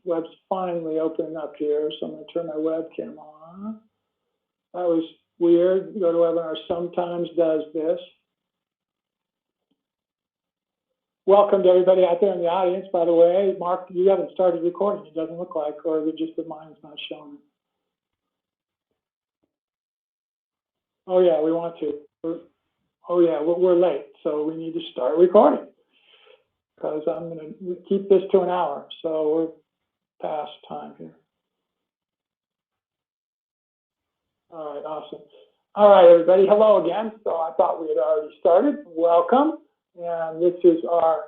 web's finally opening up here, so I'm going to turn my webcam on. That was weird. GoToWebinar sometimes does this. Welcome to everybody out there in the audience, by the way. Mark, you haven't started recording, it doesn't look like, or is it just that mine's not showing it? Oh yeah, we want to. We're late, so we need to start recording because I'm going to keep this to an hour, so we're past time here. All right, awesome. All right, everybody, hello again. So I thought we had already started. Welcome, and this is our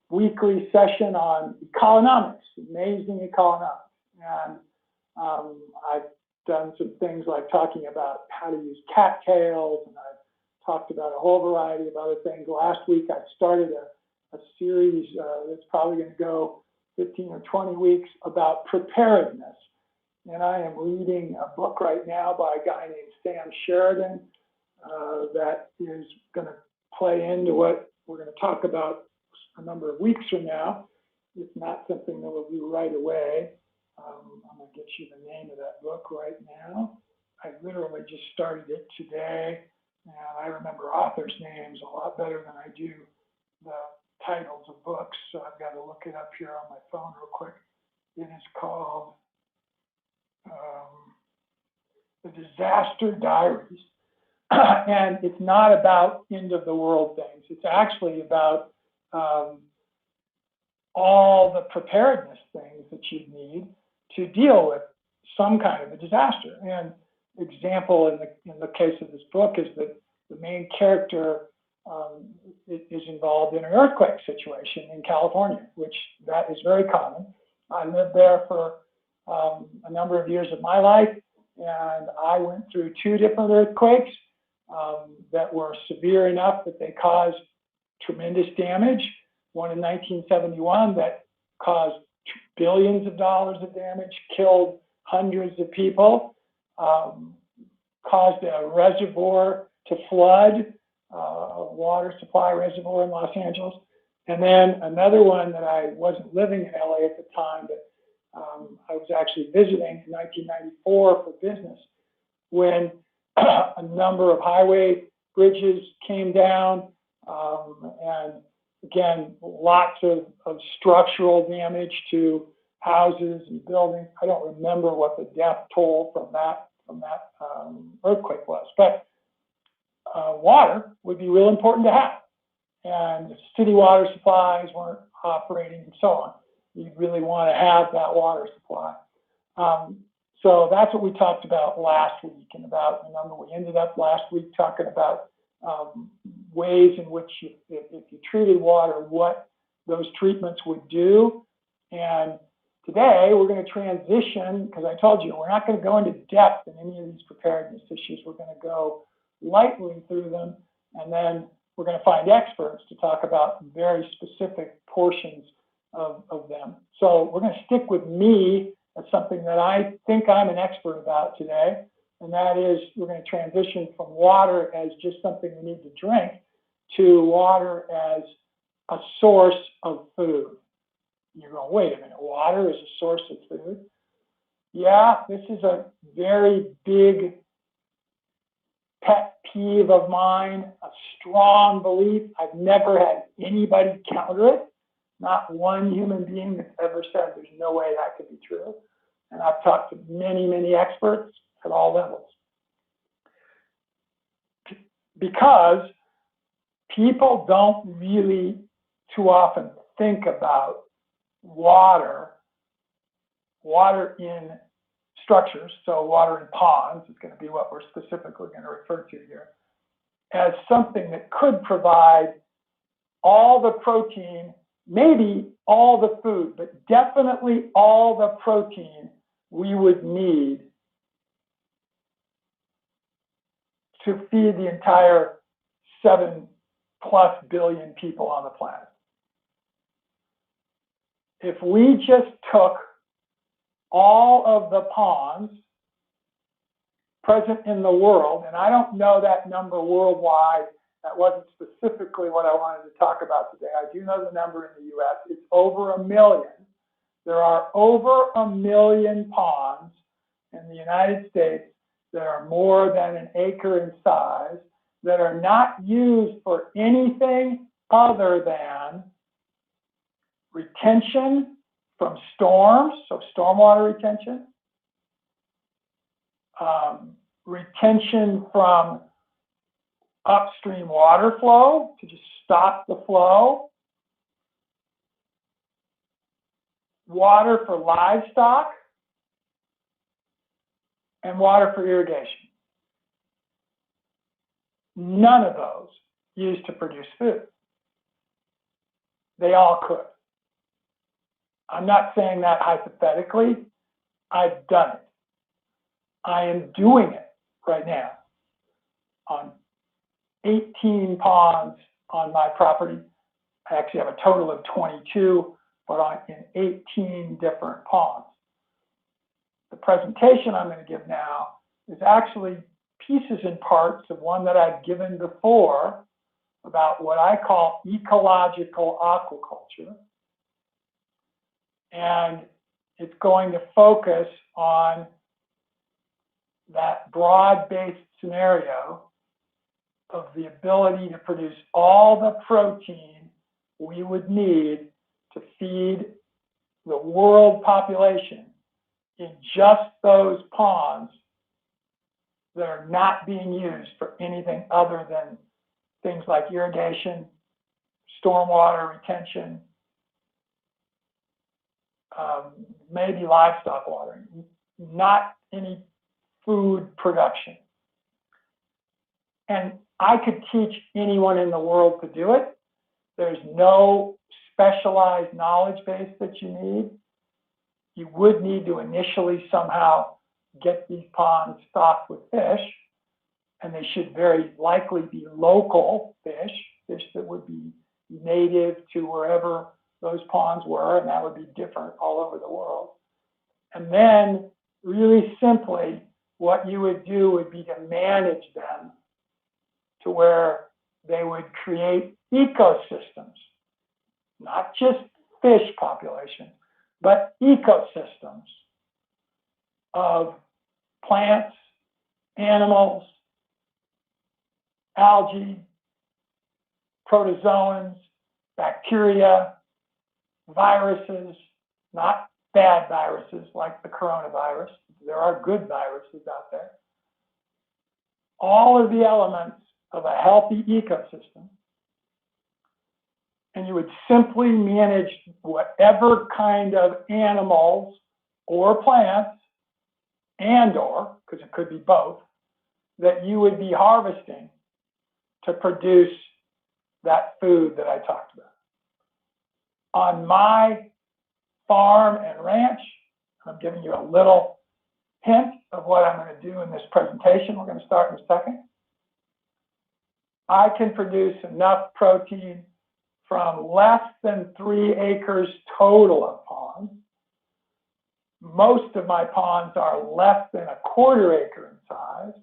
weekly session on economics, amazing economics. And I've done some things like talking about how to use cattails, and I've talked about a whole variety of other things. Last week I started a series that's probably going to go 15 or 20 weeks about preparedness. And I am reading a book right now by a guy named Sam Sheridan that is going to play into what we're going to talk about a number of weeks from now. It's not something that we'll do right away. I'm going to get you the name of that book right now. I literally just started it today, and I remember authors' names a lot better than I do the titles of books, so I've got to look it up here on my phone real quick. It is called The Disaster Diaries, and it's not about end of the world things. It's actually about all the preparedness things that you need to deal with some kind of a disaster. And example in the case of this book is that the main character is involved in an earthquake situation in California, which that is very common. I lived there for a number of years of my life, and I went through 2 different earthquakes that were severe enough that they caused tremendous damage. One in 1971 that caused billions of dollars of damage, killed hundreds of people, caused a reservoir to flood, a water supply reservoir in Los Angeles. And then another one that I wasn't living in LA at the time, but I was actually visiting in 1994 for business when a number of highway bridges came down, and again, lots of structural damage to houses and buildings. I don't remember what the death toll from that earthquake was, but water would be real important to have. And city water supplies weren't operating and so on. You really want to have that water supply. So that's what we talked about last week, and about, remember, we ended up last week talking about ways in which if you treated water, what those treatments would do. And today we're going to transition, because I told you we're not going to go into depth in any of these preparedness issues. We're going to go lightly through them, and then we're going to find experts to talk about very specific portions of them. So we're going to stick with me as something that I think I'm an expert about today, and that is we're going to transition from water as just something we need to drink to water as a source of food. You're going, wait a minute, water is a source of food? Yeah, this is a very big pet peeve of mine, a strong belief. I've never had anybody counter it. Not one human being that's ever said there's no way that could be true. And I've talked to many, many experts at all levels. Because people don't really too often think about water in structures, so water in ponds is going to be what we're specifically going to refer to here, as something that could provide all the protein, maybe all the food, but definitely all the protein we would need to feed the entire 7+ billion people on the planet. If we just took all of the ponds present in the world, and I don't know that number worldwide, that wasn't specifically what I wanted to talk about today. I do know the number in the US, it's over 1 million. There are over 1 million ponds in the United States that are more than an acre in size that are not used for anything other than retention from storms, so stormwater retention, retention from upstream water flow to just stop the flow, water for livestock, and water for irrigation. None of those used to produce food. They all could. I'm not saying that hypothetically. I've done it. I am doing it right now on 18 ponds on my property. I actually have a total of 22, but in 18 different ponds. The presentation I'm going to give now is actually pieces and parts of one that I've given before about what I call ecological aquaculture. And it's going to focus on that broad-based scenario of the ability to produce all the protein we would need to feed the world population in just those ponds that are not being used for anything other than things like irrigation, stormwater retention, maybe livestock watering, not any food production. And I could teach anyone in the world to do it. There's no specialized knowledge base that you need. You would need to initially somehow get these ponds stocked with fish, and they should very likely be local fish that would be native to wherever those ponds were, and that would be different all over the world. And then, really simply, what you would do would be to manage them to where they would create ecosystems, not just fish populations, but ecosystems of plants, animals, algae, protozoans, bacteria, viruses, not bad viruses like the coronavirus. There are good viruses out there. All of the elements of a healthy ecosystem. And you would simply manage whatever kind of animals or plants and/or, because it could be both, that you would be harvesting to produce that food that I talked about. On my farm and ranch, I'm giving you a little hint of what I'm going to do in this presentation. We're going to start in a second. I can produce enough protein from less than 3 acres total of ponds. Most of my ponds are less than 1/4 acre in size.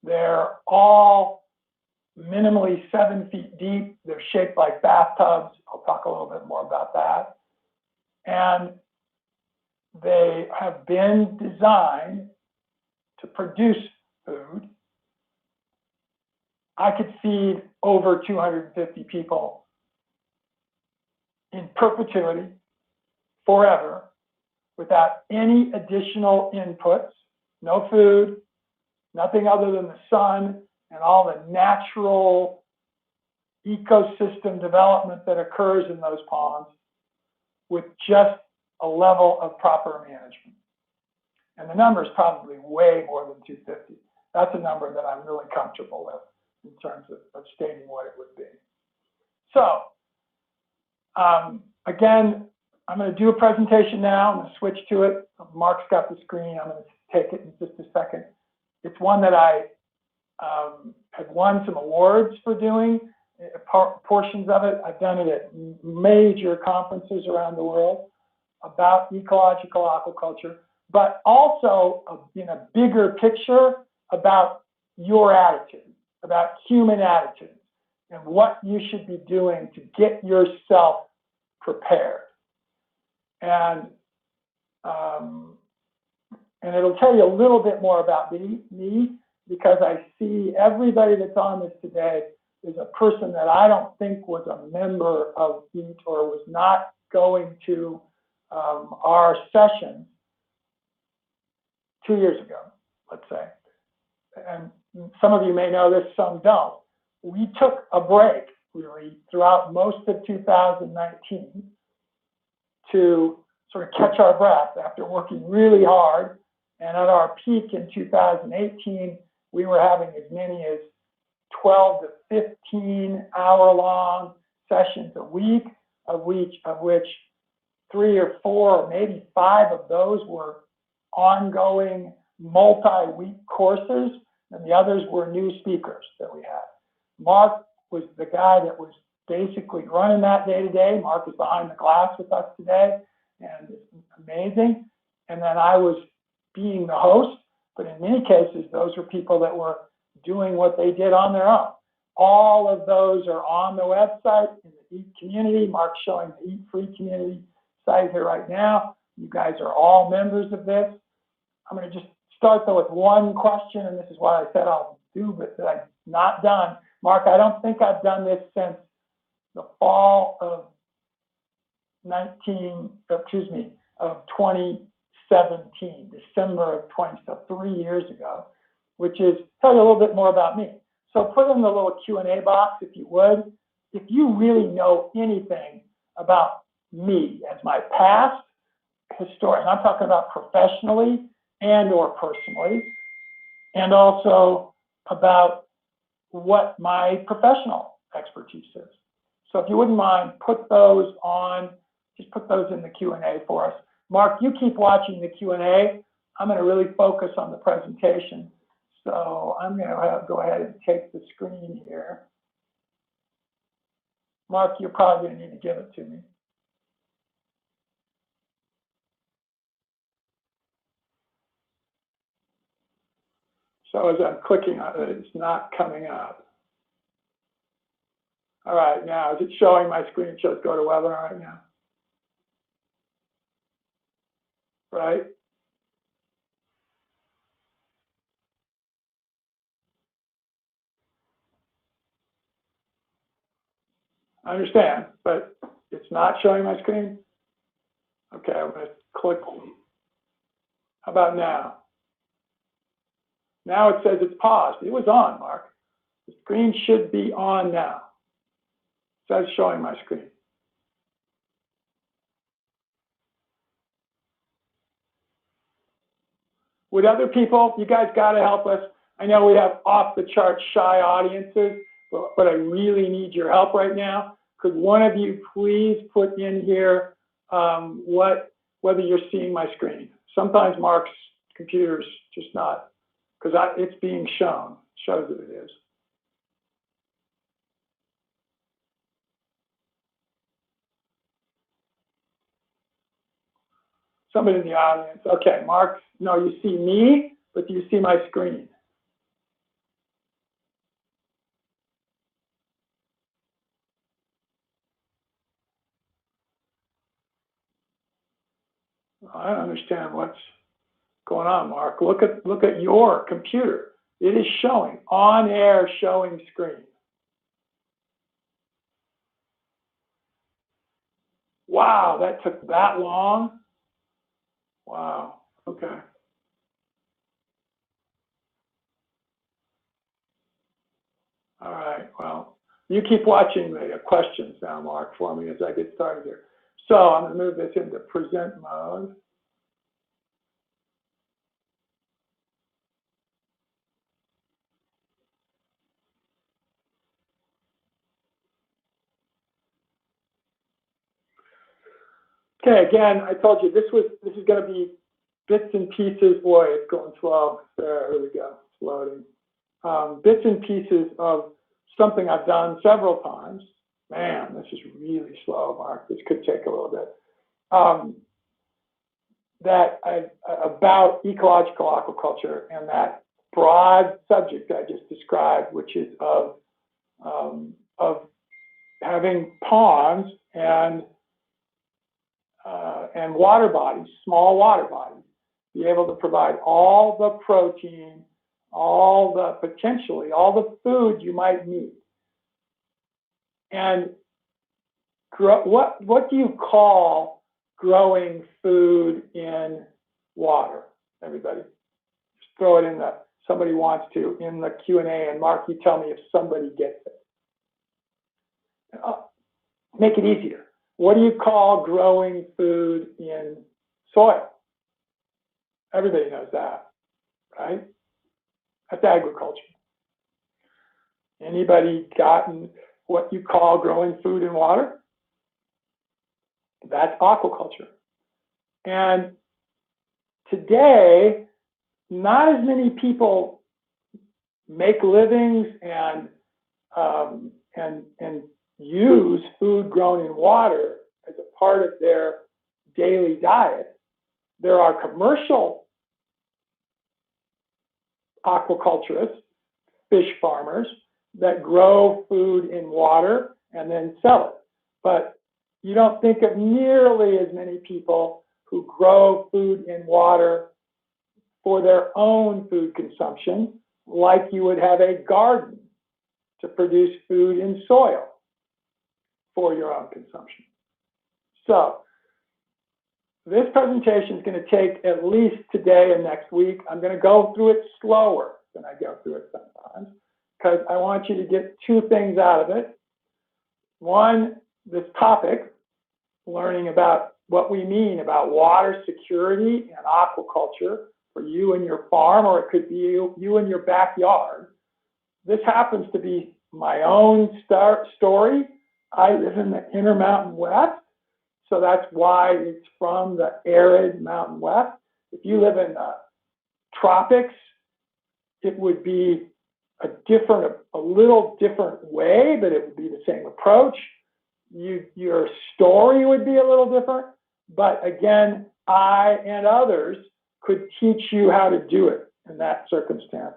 They're all minimally 7 feet deep. They're shaped like bathtubs. I'll talk a little bit more about that. And they have been designed to produce food. I could feed over 250 people in perpetuity, forever, without any additional inputs, no food, nothing other than the sun and all the natural ecosystem development that occurs in those ponds, with just a level of proper management. And the number is probably way more than 250. That's a number that I'm really comfortable with in terms of stating what it would be. So, again, I'm going to do a presentation now. I'm going to switch to it. Mark's got the screen. I'm going to take it in just a second. It's one that I have won some awards for doing, portions of it. I've done it at major conferences around the world about ecological aquaculture, but also in a bigger picture about your attitude, about human attitude, and what you should be doing to get yourself prepared. And and it'll tell you a little bit more about me, because I see everybody that's on this today is a person that I don't think was a member of EAT or was not going to our session 2 years ago, let's say. And some of you may know this, some don't. We took a break, really, throughout most of 2019 to sort of catch our breath after working really hard. And at our peak in 2018, we were having as many as 12 to 15 hour-long sessions a week, of which 3 or 4 or maybe 5 of those were ongoing multi-week courses, and the others were new speakers that we had. Mark was the guy that was basically running that day to day. Mark is behind the glass with us today, and it's amazing. And then I was being the host, but in many cases, those were people that were doing what they did on their own. All of those are on the website in the EAT community. Mark's showing the EAT Free community site here right now. You guys are all members of this. I'm going to just start though with one question, and this is what I said I'll do, but that I've not done. Mark, I don't think I've done this since the fall of 2017, December of 20, so 3 years ago, which is tell you a little bit more about me. So put in the little Q&A box, if you would, if you really know anything about me as my past historian. I'm talking about professionally and or personally, and also about what my professional expertise is. So if you wouldn't mind, put those on, just put those in the Q&A for us. Mark, you keep watching the Q&A. I'm going to really focus on the presentation. So I'm going to go ahead and take the screen here. Mark, you're probably going to need to give it to me. So as I'm clicking on it, it's not coming up. All right, now is it showing my screen? It shows go to webinar right now. Right? I understand, but it's not showing my screen. Okay, I'm going to click. How about now? Now it says it's paused. It was on, Mark. The screen should be on now. It says showing my screen. Would other people, you guys got to help us. I know we have off the chart shy audiences, but I really need your help right now. Could one of you please put in here whether you're seeing my screen? Sometimes Mark's computer's just not, because it's being shown, shows that it is. Somebody in the audience. Okay, Mark, no, you see me, but do you see my screen? I don't understand what's going on, Mark. Look at your computer. It is showing, on air showing screen. Wow, that took that long? Wow, okay. All right, well, you keep watching the questions now, Mark, for me as I get started here. So I'm going to move this into present mode. Okay, again, I told you this is going to be bits and pieces. Boy, it's going slow. There we go. It's loading. Bits and pieces of something I've done several times. Man, this is really slow, Mark. This could take a little bit. About ecological aquaculture and that broad subject I just described, which is of having ponds and and water bodies, small water bodies, be able to provide all the protein, potentially all the food you might need. And what do you call growing food in water, everybody? Just throw it in somebody wants to, in the Q&A, and Mark, you tell me if somebody gets it. Make it easier. What do you call growing food in soil? Everybody knows that, right? That's agriculture. Anybody gotten what you call growing food in water? That's aquaculture. And today, not as many people make livings and use food grown in water as a part of their daily diet. There are commercial aquaculturists, fish farmers, that grow food in water and then sell it. But you don't think of nearly as many people who grow food in water for their own food consumption, like you would have a garden to produce food in soil for your own consumption. So this presentation is going to take at least today and next week. I'm going to go through it slower than I go through it sometimes, because I want you to get two things out of it. One, this topic, learning about what we mean about water security and aquaculture for you and your farm, or it could be you in your backyard. This happens to be my own story. I live in the Intermountain West, so that's why it's from the arid Mountain West. If you live in the tropics, it would be a little different way, but it would be the same approach. Your story would be a little different, but again, I and others could teach you how to do it in that circumstance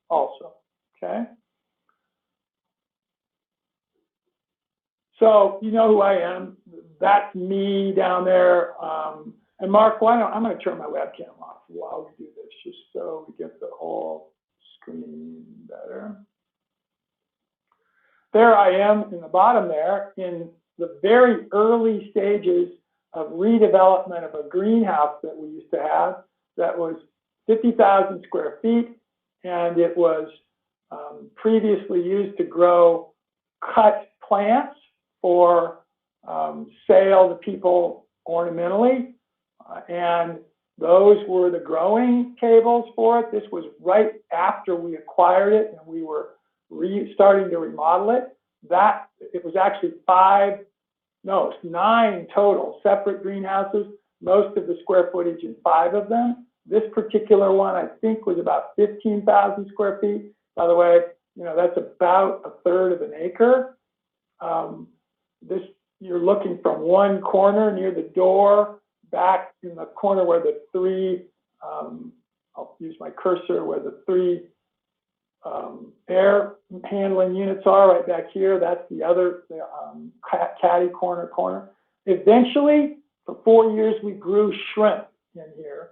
also, okay? So you know who I am. That's me down there. And Mark, I'm going to turn my webcam off while we do this, just so we get the whole screen better. There I am in the bottom there in the very early stages of redevelopment of a greenhouse that we used to have that was 50,000 square feet, and it was previously used to grow cut plants for sale to people ornamentally, and those were the growing tables for it. This was right after we acquired it and we were starting to remodel it. It was actually 9 total separate greenhouses, most of the square footage in 5 of them. This particular one, I think, was about 15,000 square feet. By the way, that's about a third of an acre. You're looking from one corner near the door, back in the corner where the 3, I'll use my cursor, where the 3 air handling units are, right back here. That's the other catty corner. Eventually, for 4 years, we grew shrimp in here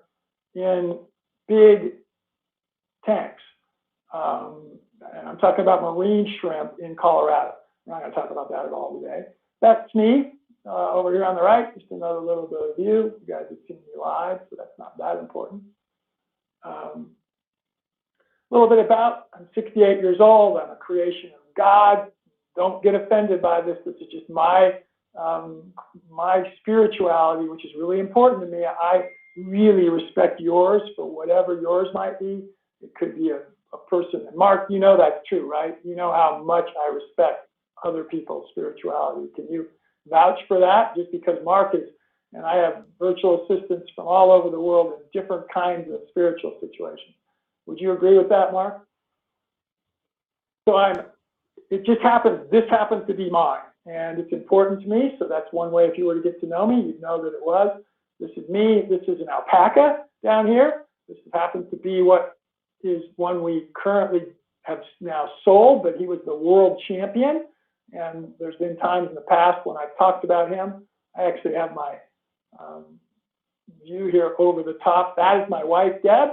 in big tanks. And I'm talking about marine shrimp in Colorado. I'm not going to talk about that at all today. That's me over here on the right. Just another little bit of view. You guys have seen me live, so that's not that important. A little bit about, I'm 68 years old. I'm a creation of God. Don't get offended by this. This is just my spirituality, which is really important to me. I really respect yours for whatever yours might be. It could be a person. And Mark, you know that's true, right? You know how much I respect other people's spirituality. Can you vouch for that? Just because Mark is, and I have virtual assistants from all over the world in different kinds of spiritual situations. Would you agree with that, Mark? So it just happens, this happens to be mine, and it's important to me, so that's one way. If you were to get to know me, you'd know that it was. This is me. This is an alpaca down here. This happens to be what is one we currently have now sold, but he was the world champion. And there's been times in the past when I've talked about him. I actually have my view here over the top. That is my wife, Deb,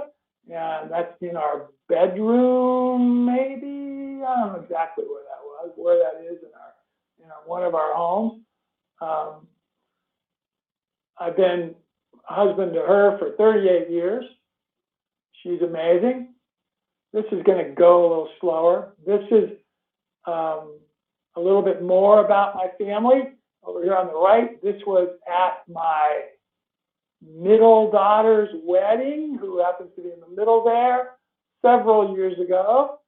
and that's in our bedroom, maybe. I don't know exactly where that was, where that is in one of our homes. I've been a husband to her for 38 years. She's amazing. This is going to go a little slower. This is a little bit more about my family. Over here on the right, this was at my middle daughter's wedding, who happens to be in the middle there, several years ago.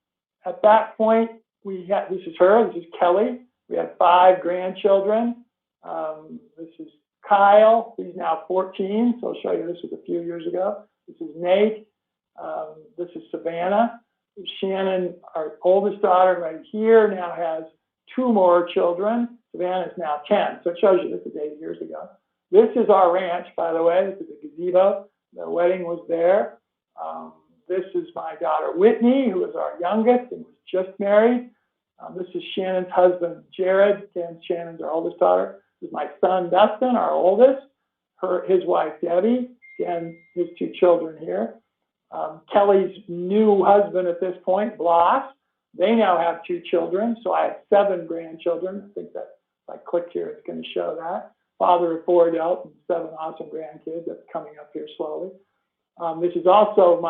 At that point, this is her, this is Kelly. We had 5 grandchildren. This is Kyle, he's now 14, so I'll show you this was a few years ago. This is Nate. This is Savannah. Shannon, our oldest daughter right here, now has 2 more children. Savannah is now 10, so it shows you this is 8 years ago. This is our ranch, by the way. This is a gazebo. The wedding was there. This is my daughter, Whitney, who is our youngest and was just married. This is Shannon's husband, Jared. Again, Shannon's our oldest daughter. This is my son, Dustin, our oldest. His wife, Debbie. Again, his 2 children here. Kelly's new husband at this point, Bloss. They now have 2 children, so I have 7 grandchildren. I think that if I click here, it's going to show that. Father of 4 adults and 7 awesome grandkids. That's coming up here slowly. This is also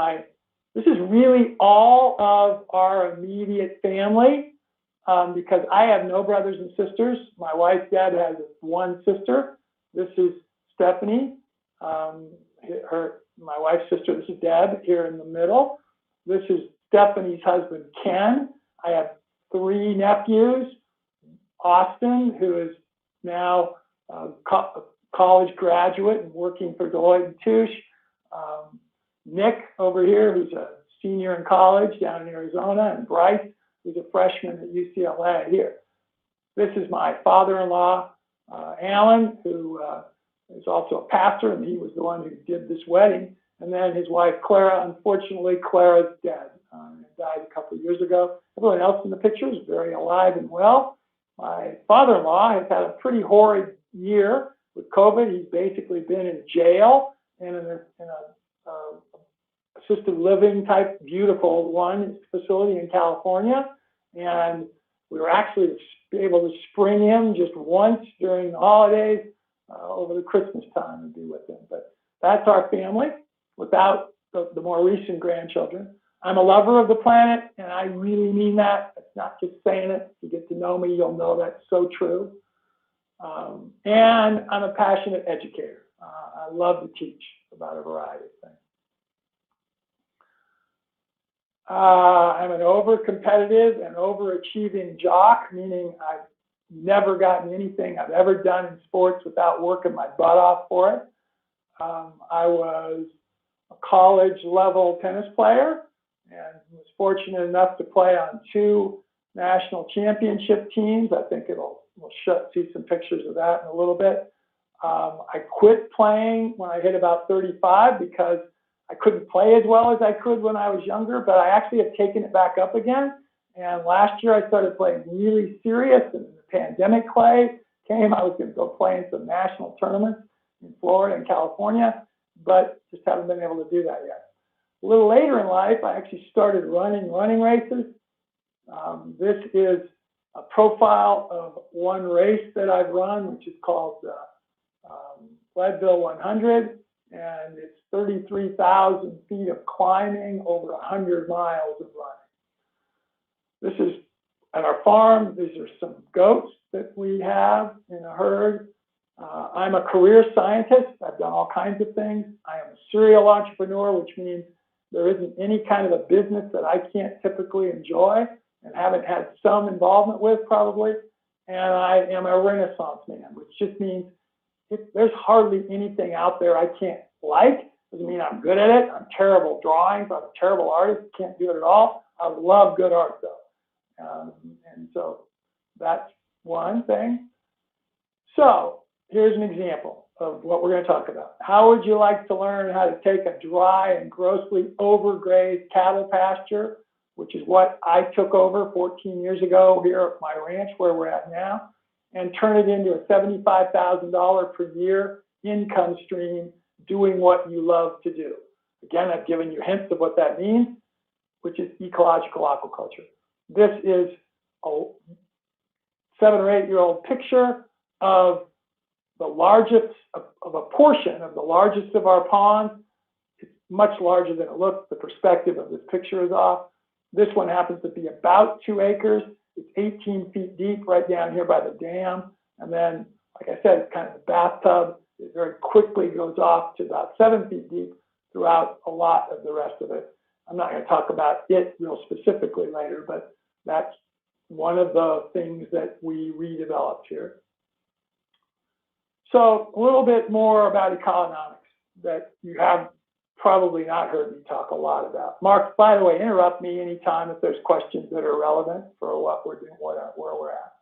this is really all of our immediate family because I have no brothers and sisters. My wife, Deb, has 1 sister. This is Stephanie, my wife's sister. This is Deb here in the middle. This is Stephanie's husband, Ken. I have 3 nephews. Austin, who is now a college graduate and working for Deloitte and Touche. Nick over here, who's a senior in college down in Arizona, and Bryce, who's a freshman at UCLA here. This is my father-in-law, Alan, who is also a pastor, and he was the one who did this wedding. And then his wife, Clara. Unfortunately, Clara's dead. Died a couple of years ago. Everyone else in the picture is very alive and well. My father-in-law has had a pretty horrid year with COVID. He's basically been in jail and in a assisted living type beautiful facility in California. And we were actually able to spring him just once during the holidays over the Christmas time and be with him. But that's our family without the more recent grandchildren. I'm a lover of the planet, and I really mean that. It's not just saying it. If you get to know me, you'll know that's so true. And I'm a passionate educator. I love to teach about a variety of things. I'm an over-competitive and overachieving jock, meaning I've never gotten anything I've ever done in sports without working my butt off for it. I was a college-level tennis player and was fortunate enough to play on 2 national championship teams. I think we'll see some pictures of that in a little bit. I quit playing when I hit about 35 because I couldn't play as well as I could when I was younger, but I actually have taken it back up again. And last year I started playing really serious, and the pandemic came. I was going to go play in some national tournaments in Florida and California, but just haven't been able to do that yet. A little later in life, I actually started running races. This is a profile of one race that I've run, which is called Leadville 100, and it's 33,000 feet of climbing over 100 miles of running. This is at our farm. These are some goats that we have in a herd. I'm a career scientist. I've done all kinds of things. I am a serial entrepreneur, which means there isn't any kind of a business that I can't typically enjoy and haven't had some involvement with probably. And I am a Renaissance man, which just means there's hardly anything out there I can't like. Doesn't mean I'm good at it. I'm terrible drawing. I'm a terrible artist. Can't do it at all. I love good art though. And so that's one thing. So here's an example of what we're going to talk about. How would you like to learn how to take a dry and grossly overgrazed cattle pasture, which is what I took over 14 years ago here at my ranch where we're at now, and turn it into a $75,000 per year income stream doing what you love to do. Again, I've given you hints of what that means, which is ecological aquaculture. This is a 7 or 8 year old picture of the largest, of a portion of the largest of our ponds. It's much larger than it looks. The perspective of this picture is off. This one happens to be about 2 acres. It's 18 feet deep right down here by the dam. And then, like I said, it's kind of a bathtub. It very quickly goes off to about 7 feet deep throughout a lot of the rest of it. I'm not going to talk about it real specifically later, but that's one of the things that we redeveloped here. So a little bit more about economics that you have probably not heard me talk a lot about. Mark, by the way, interrupt me anytime if there's questions that are relevant for what we're doing, where we're at.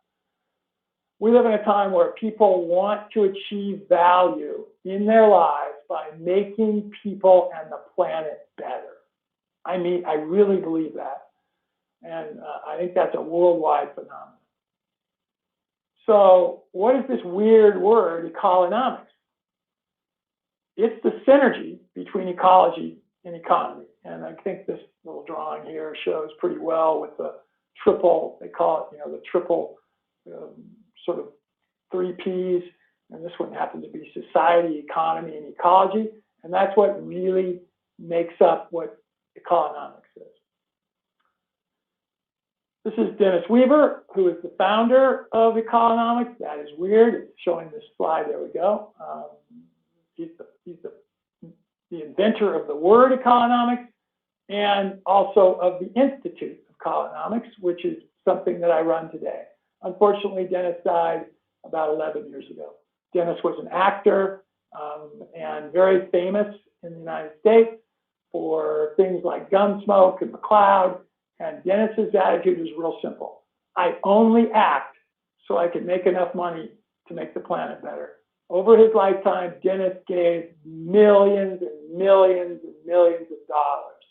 We live in a time where people want to achieve value in their lives by making people and the planet better. I mean, I really believe that. And I think that's a worldwide phenomenon. So what is this weird word, ecolonomics? It's the synergy between ecology and economy. And I think this little drawing here shows pretty well with the triple, they call it, the triple sort of 3 Ps. And this one happens to be society, economy, and ecology. And that's what really makes up what economics is. This is Dennis Weaver, who is the founder of economics. That is weird. It's showing this slide. There we go. He's the inventor of the word economics and also of the Institute of Economics, which is something that I run today. Unfortunately, Dennis died about 11 years ago. Dennis was an actor and very famous in the United States for things like Gunsmoke and McCloud. And Dennis's attitude is real simple. I only act so I can make enough money to make the planet better. Over his lifetime, Dennis gave millions and millions and millions of dollars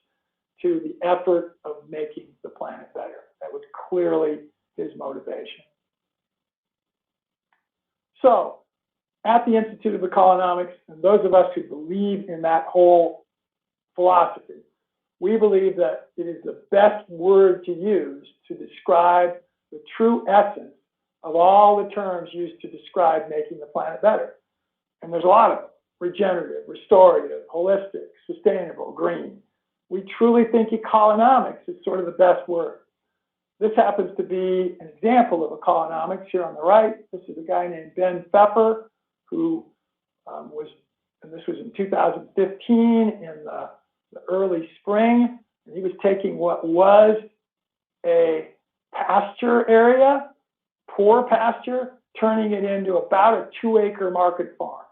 to the effort of making the planet better. That was clearly his motivation. So, at the Institute of Economics, and those of us who believe in that whole philosophy, we believe that it is the best word to use to describe the true essence of all the terms used to describe making the planet better. And there's a lot of them: regenerative, restorative, holistic, sustainable, green. We truly think economics is sort of the best word. This happens to be an example of economics here on the right. This is a guy named Ben Pfeffer, who and this was in 2015 in the early spring, and he was taking what was a pasture area, poor pasture, turning it into about a 2-acre market farm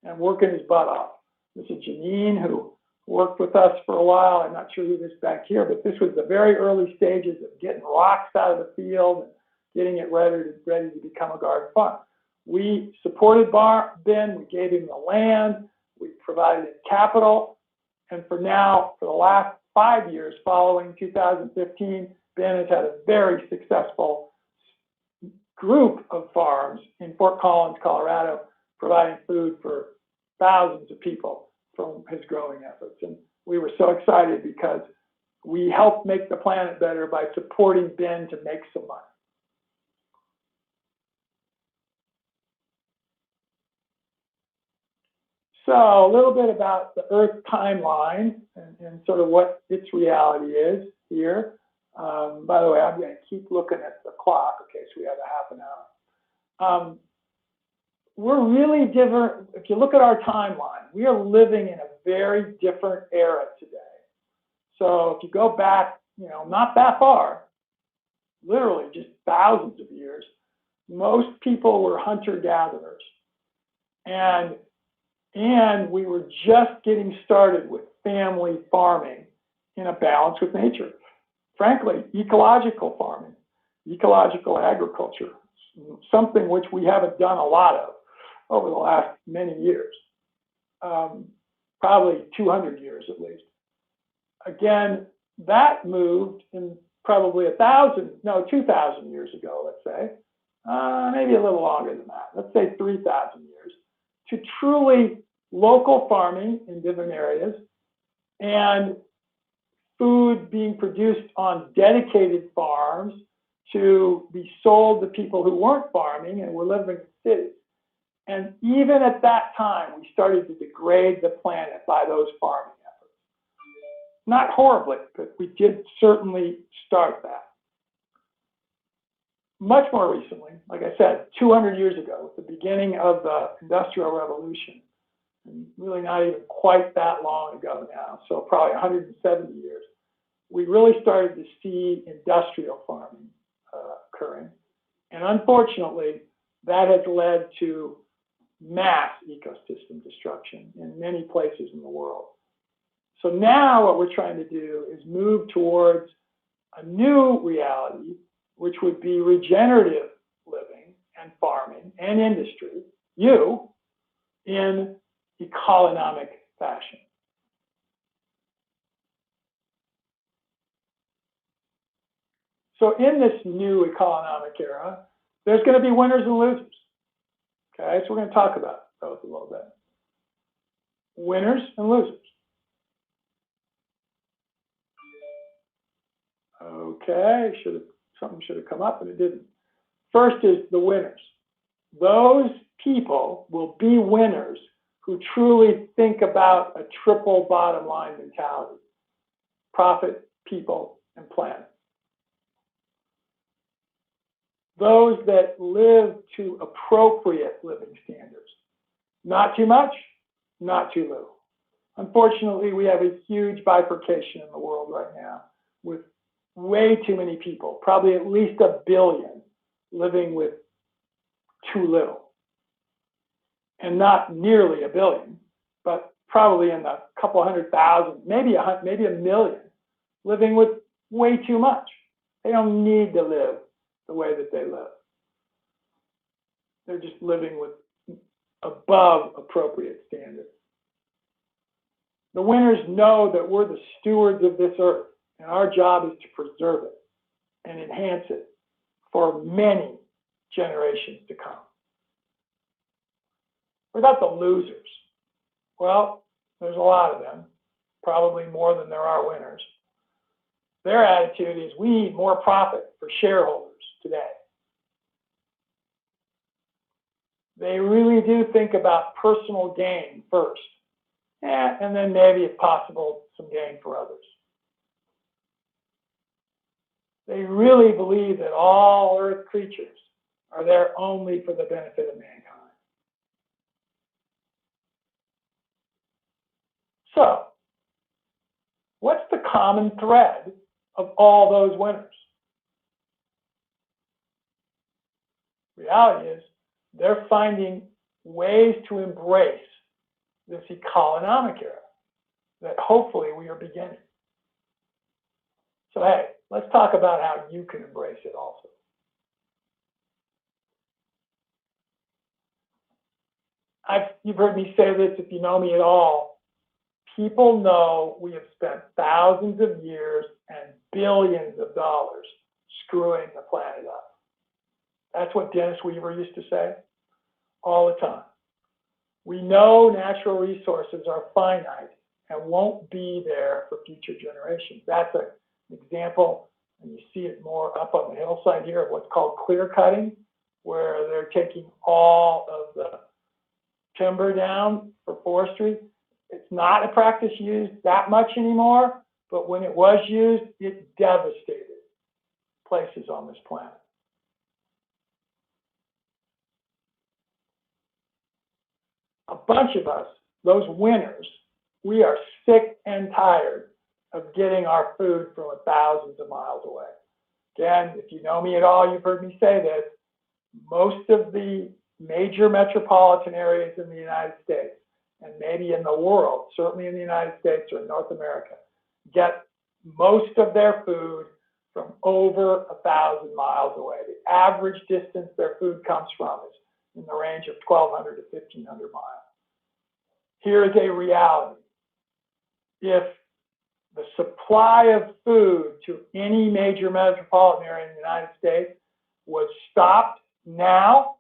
and working his butt off. This is Janine, who worked with us for a while. I'm not sure who this back here, but this was the very early stages of getting rocks out of the field and getting it ready to become a garden farm. We supported Ben, we gave him the land, we provided him capital, and for the last 5 years following 2015, Ben has had a very successful group of farms in Fort Collins, Colorado, providing food for thousands of people from his growing efforts. And we were so excited because we helped make the planet better by supporting Ben to make some money. So a little bit about the Earth timeline and sort of what its reality is here. By the way, I'm going to keep looking at the clock. Okay, so we have a half an hour. We're really different. If you look at our timeline, we are living in a very different era today. So if you go back, not that far, literally just thousands of years, most people were hunter-gatherers. And we were just getting started with family farming in a balance with nature. Frankly, ecological farming, ecological agriculture, something which we haven't done a lot of over the last many years, probably 200 years at least. Again, that moved in probably 2,000 years ago, let's say, maybe a little longer than that. Let's say 3,000 years, to truly local farming in different areas, and food being produced on dedicated farms to be sold to people who weren't farming and were living in cities. And even at that time, we started to degrade the planet by those farming efforts. Not horribly, but we did certainly start that. Much more recently, like I said, 200 years ago, at the beginning of the Industrial Revolution, and really not even quite that long ago now, so probably 170 years, we really started to see industrial farming occurring. And unfortunately, that has led to mass ecosystem destruction in many places in the world. So now what we're trying to do is move towards a new reality, which would be regenerative living and farming and industry, in ecolonomic fashion. So in this new ecolonomic era, there's going to be winners and losers. Okay, so we're going to talk about those a little bit. Winners and losers. Okay, something should have come up, but it didn't. First is the winners. Those people will be winners who truly think about a triple bottom line mentality: profit, people, and planet. Those that live to appropriate living standards. Not too much, not too little. Unfortunately, we have a huge bifurcation in the world right now, with way too many people, probably at least 1 billion, living with too little. And not nearly 1 billion, but probably in the couple 100,000, maybe a million, living with way too much. They don't need to live the way that they live. They're just living with above appropriate standards. The winners know that we're the stewards of this earth, and our job is to preserve it and enhance it for many generations to come. What about the losers? Well, there's a lot of them, probably more than there are winners. Their attitude is, we need more profit for shareholders today. They really do think about personal gain first, and then maybe, if possible, some gain for others. They really believe that all earth creatures are there only for the benefit of mankind. So, what's the common thread of all those winners? Reality is, they're finding ways to embrace this ecolonomic era that hopefully we are beginning. So hey, let's talk about how you can embrace it also. You've heard me say this if you know me at all. People know we have spent thousands of years and billions of dollars screwing the planet up. That's what Dennis Weaver used to say all the time. We know natural resources are finite and won't be there for future generations. That's an example, and you see it more up on the hillside here, of what's called clear cutting, where they're taking all of the timber down for forestry. It's not a practice used that much anymore, but when it was used, it devastated places on this planet. A bunch of us, those winners, we are sick and tired of getting our food from thousands of miles away. Again, if you know me at all, you've heard me say this. Most of the major metropolitan areas in the United States, and maybe in the world, certainly in the United States or in North America, get most of their food from over 1,000 miles away. The average distance their food comes from is in the range of 1,200 to 1,500 miles. Here is a reality. If the supply of food to any major metropolitan area in the United States was stopped now,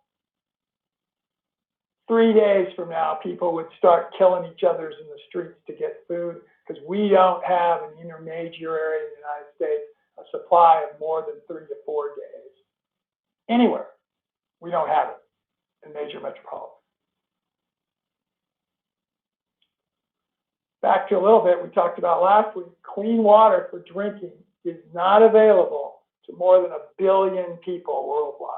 3 days from now, people would start killing each other in the streets to get food because we don't have an intermediary area in the United States a supply of more than 3 to 4 days. Anywhere, we don't have it in major metropolises. Back to a little bit we talked about last week, clean water for drinking is not available to more than 1 billion people worldwide.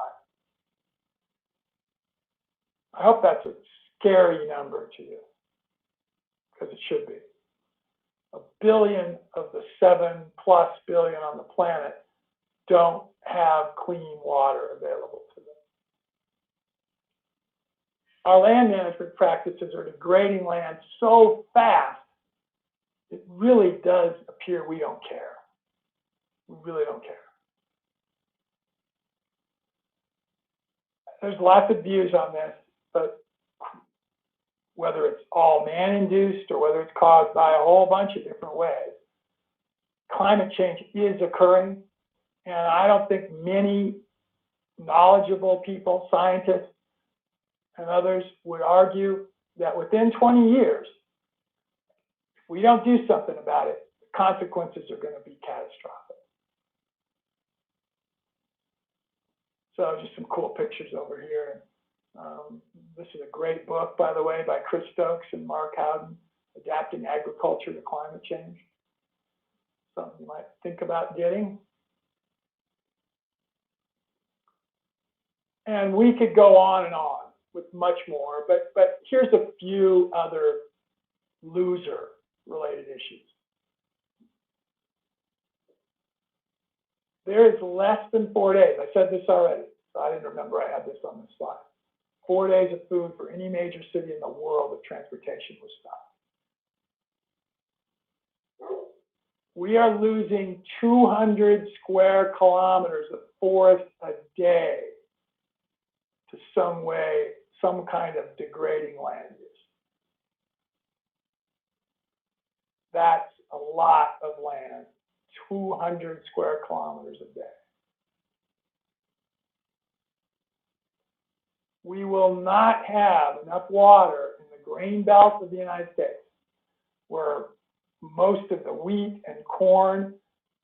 I hope that's a scary number to you, because it should be. 1 billion of the 7+ billion on the planet don't have clean water available to them. Our land management practices are degrading land so fast, it really does appear we don't care. We really don't care. There's lots of views on this, but whether it's all man-induced or whether it's caused by a whole bunch of different ways, climate change is occurring, and I don't think many knowledgeable people, scientists, and others would argue that within 20 years, if we don't do something about it, the consequences are going to be catastrophic. So just some cool pictures over here. This is a great book, by the way, by Chris Stokes and Mark Howden, Adapting Agriculture to Climate Change. Something you might think about getting. And we could go on with much more, but here's a few other loser-related issues. There is less than 4 days. I said this already, so I didn't remember I had this on the slide. 4 days of food for any major city in the world if transportation was stopped. We are losing 200 square kilometers of forest a day to some kind of degrading land use. That's a lot of land, 200 square kilometers a day. We will not have enough water in the grain belt of the United States, where most of the wheat and corn,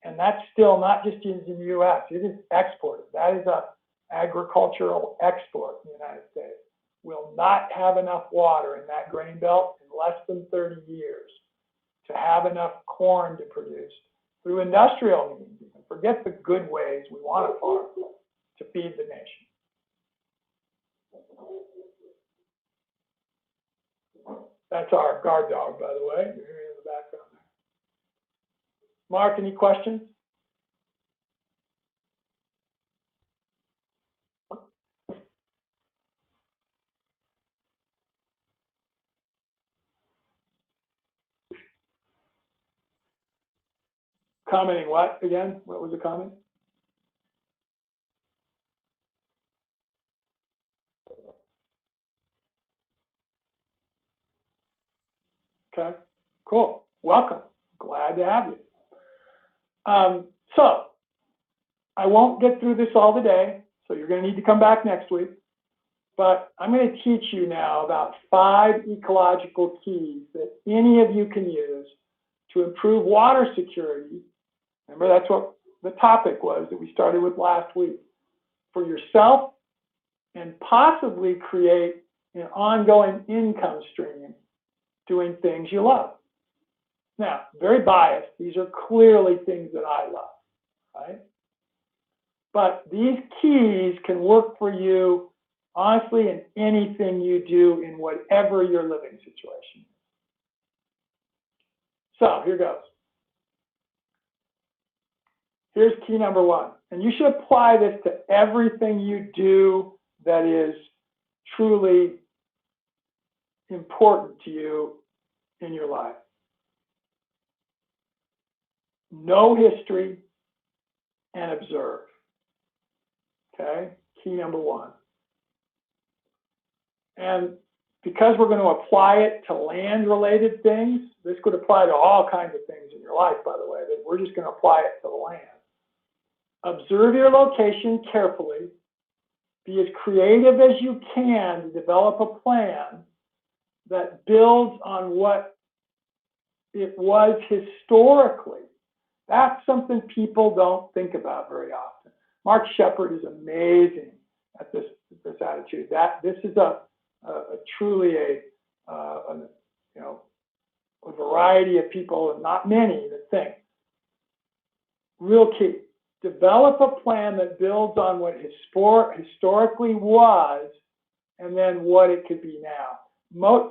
and that's still not just used in the U.S., it is exported. That is a agricultural export in the United States. We'll not have enough water in that grain belt in less than 30 years to have enough corn to produce through industrial means. Even forget the good ways we want to farm to feed the nation. That's our guard dog, by the way. You're hearing in the background there. Mark, any questions? Commenting what again? What was the comment? Okay, cool. Welcome. Glad to have you. So I won't get through this all today, so you're going to need to come back next week. But I'm going to teach you now about 5 ecological keys that any of you can use to improve water security. Remember, that's what the topic was that we started with last week. For yourself, and possibly create an ongoing income stream doing things you love. Now, very biased. These are clearly things that I love, right? But these keys can work for you, honestly, in anything you do in whatever your living situation is. So here goes. Here's key number 1. And you should apply this to everything you do that is truly important to you in your life. Know history and observe. Okay, key number 1. And because we're going to apply it to land-related things, this could apply to all kinds of things in your life, by the way, but we're just going to apply it to the land. Observe your location carefully Be as creative as you can to develop a plan that builds on what it was historically. That's something people don't think about very often. Mark Shepard is amazing at this attitude. This is truly a variety of people, and not many, that think. Real key. Develop a plan that builds on what historically was, and then what it could be now.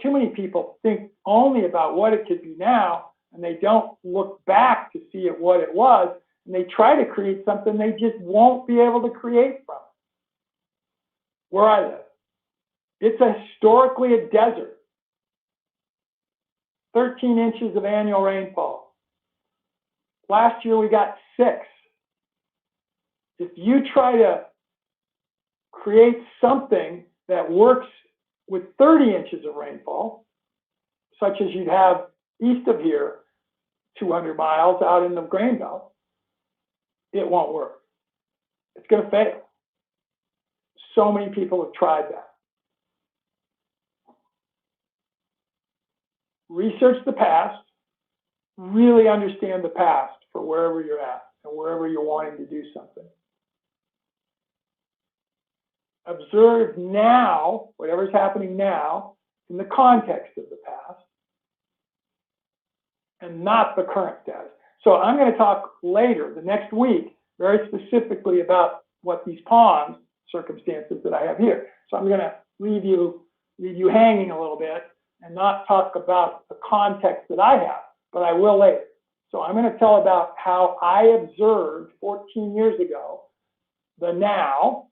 Too many people think only about what it could be now, and they don't look back to see what it was, and they try to create something they just won't be able to create from. Where I live, it's historically a desert. 13 inches of annual rainfall. Last year we got 6. If you try to create something that works with 30 inches of rainfall, such as you'd have east of here, 200 miles out in the grain belt, it won't work. It's going to fail. So many people have tried that. Research the past, really understand the past for wherever you're at and wherever you're wanting to do something. Observe now, whatever's happening now, in the context of the past, and not the current status. So I'm going to talk later, the next week, very specifically about what these pond circumstances that I have here. So I'm going to leave you hanging a little bit and not talk about the context that I have, but I will later. So I'm going to tell about how I observed 14 years ago the now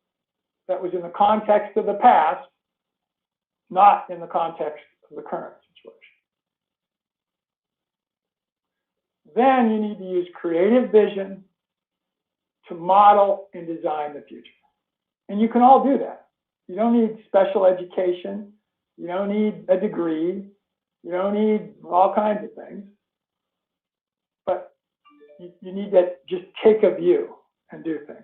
that was in the context of the past, not in the context of the current situation. Then you need to use creative vision to model and design the future. And you can all do that. You don't need special education. You don't need a degree. You don't need all kinds of things. But you need to just take a view and do things.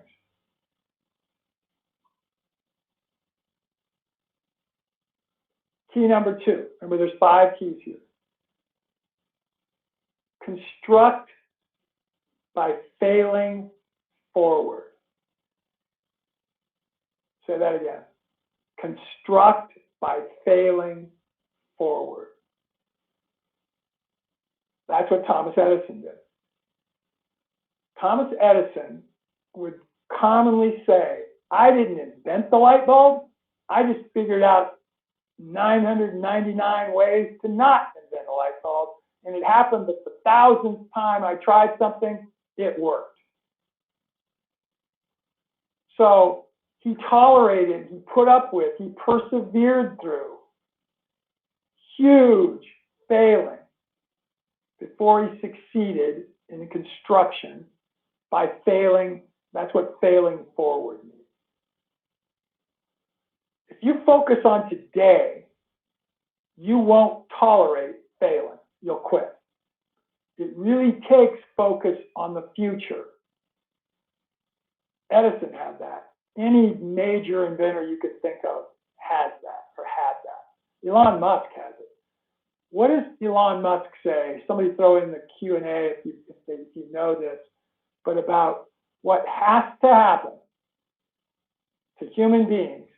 Key number 2. Remember, there's 5 keys here. Construct by failing forward. Say that again. Construct by failing forward. That's what Thomas Edison did. Thomas Edison would commonly say, I didn't invent the light bulb, I just figured out 999 ways to not invent a light bulb, and it happened that the 1000th time I tried something, it worked. So he tolerated, he put up with, he persevered through huge failing before he succeeded in the construction by failing. That's what failing forward means. If you focus on today, you won't tolerate failing. You'll quit. It really takes focus on the future. Edison had that. Any major inventor you could think of has that or had that. Elon Musk has it. What does Elon Musk say? Somebody throw in the Q&A if you know this, but about what has to happen to human beings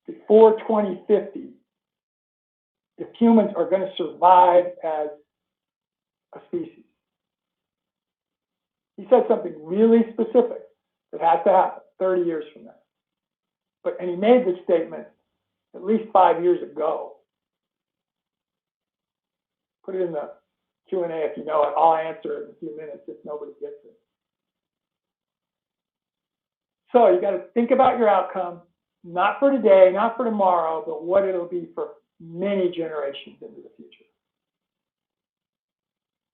before 2050 if humans are going to survive as a species. He said something really specific that has to happen 30 years from now. And he made this statement at least 5 years ago. Put it in the Q&A if you know it. I'll answer it in a few minutes if nobody gets it. So you got to think about your outcome, not for today, not for tomorrow, but what it'll be for many generations into the future.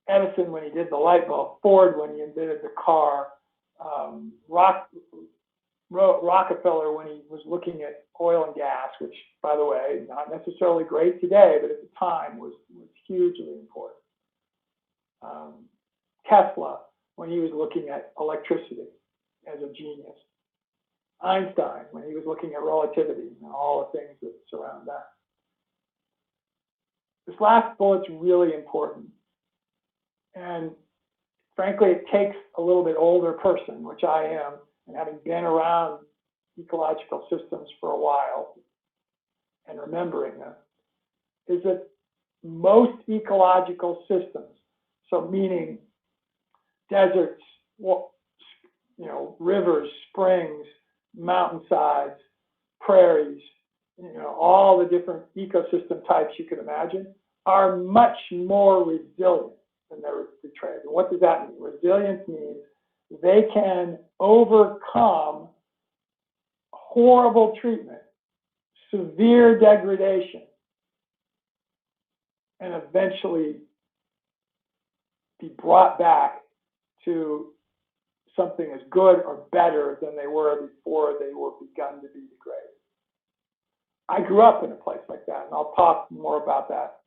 Edison when he did the light bulb, Ford when he invented the car, Rockefeller when he was looking at oil and gas, which, by the way, not necessarily great today, but at the time was hugely important. Tesla when he was looking at electricity as a genius. Einstein when he was looking at relativity and all the things that surround that. This last bullet's really important. And frankly, it takes a little bit older person, which I am, and having been around ecological systems for a while and remembering them, is that most ecological systems, so meaning deserts, rivers, springs, mountainsides, prairies, all the different ecosystem types you can imagine, are much more resilient than they're betrayed. And what does that mean? Resilience means they can overcome horrible treatment, severe degradation, and eventually be brought back to something as good or better than they were before they were begun to be degraded. I grew up in a place like that, and I'll talk more about that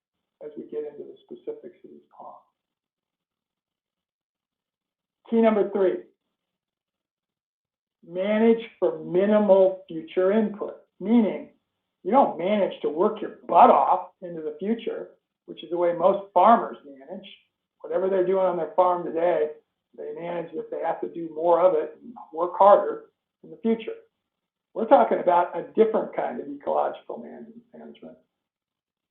as we get into the specifics of these poems. Key number 3, manage for minimal future input, meaning you don't manage to work your butt off into the future, which is the way most farmers manage. Whatever they're doing on their farm today, they manage if they have to do more of it and work harder in the future. We're talking about a different kind of ecological management.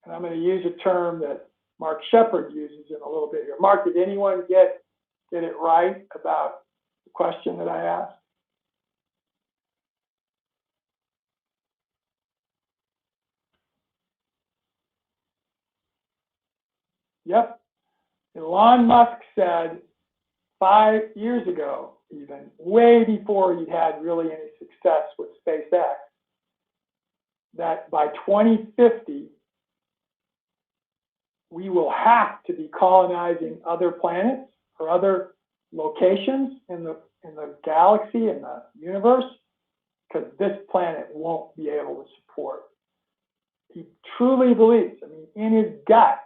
And I'm going to use a term that Mark Shepard uses in a little bit here. Mark, did anyone get it right about the question that I asked? Yep. Elon Musk said 5 years ago, even way before he'd had really any success with SpaceX, that by 2050, we will have to be colonizing other planets or other locations in the galaxy, in the universe, because this planet won't be able to support. He truly believes, in his gut,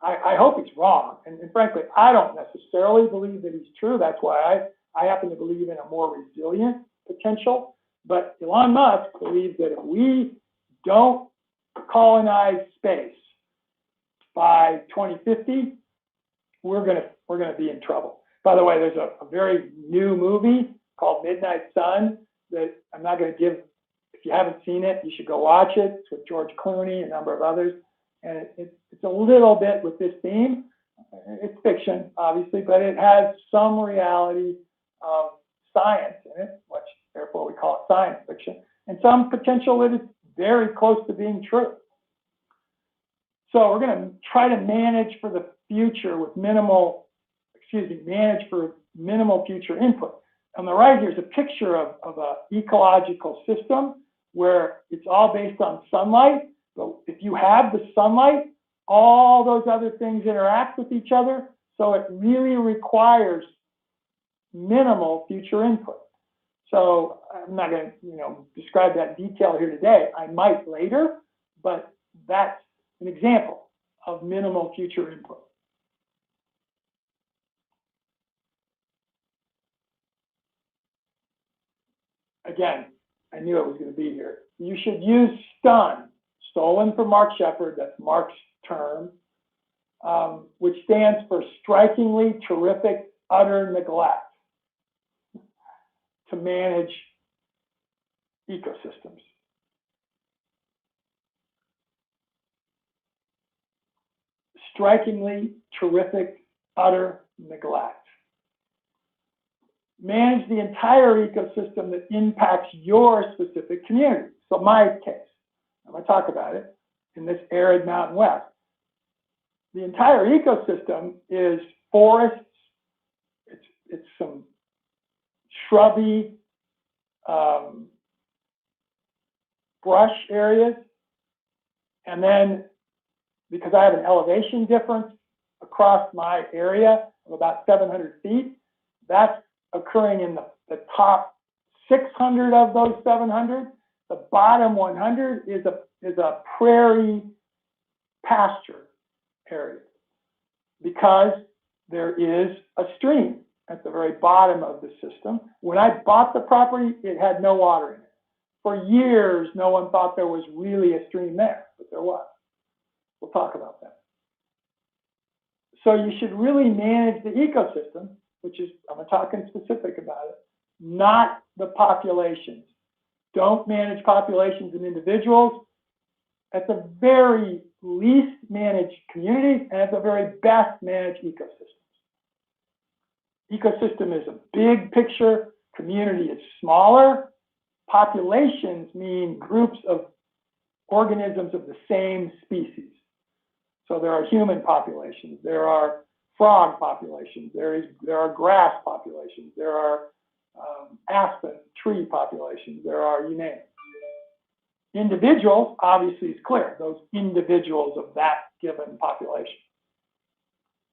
I hope he's wrong, and frankly, I don't necessarily believe that he's true. That's why I happen to believe in a more resilient potential. But Elon Musk believes that if we don't colonize space by 2050, we're gonna be in trouble. By the way, there's a very new movie called Midnight Sun that I'm not going to give. If you haven't seen it, you should go watch it. It's with George Clooney and a number of others. And it's a little bit with this theme. It's fiction, obviously, but it has some reality of science in it, which therefore we call it science fiction, and some potential that is very close to being true. So we're going to try to manage for the future with manage for minimal future input. On the right, here's a picture of an ecological system where it's all based on sunlight. So if you have the sunlight, all those other things interact with each other. So it really requires minimal future input. So I'm not going to, describe that in detail here today. I might later, but that's an example of minimal future input. Again, I knew it was going to be here. You should use STUN. Stolen from Mark Shepard, that's Mark's term, which stands for strikingly terrific utter neglect to manage ecosystems. Strikingly terrific utter neglect. Manage the entire ecosystem that impacts your specific community. So my case, I'm going to talk about it in this arid Mountain West. The entire ecosystem is forests, it's some shrubby brush areas, and then because I have an elevation difference across my area of about 700 feet, that's occurring in the top 600 of those 700. The bottom 100 is a prairie pasture area because there is a stream at the very bottom of the system. When I bought the property, it had no water in it. For years, no one thought there was really a stream there, but there was. We'll talk about that. So you should really manage the ecosystem, which is, I'm talking specific about it, not the populations. Don't manage populations and individuals. At the very least, manage communities, and at the very best, manage ecosystems. Ecosystem is a big picture. Community is smaller. Populations mean groups of organisms of the same species. So there are human populations, there are frog populations, there are grass populations, there are aspen tree populations, there are, you name it. Individuals, obviously, is clear, those individuals of that given population.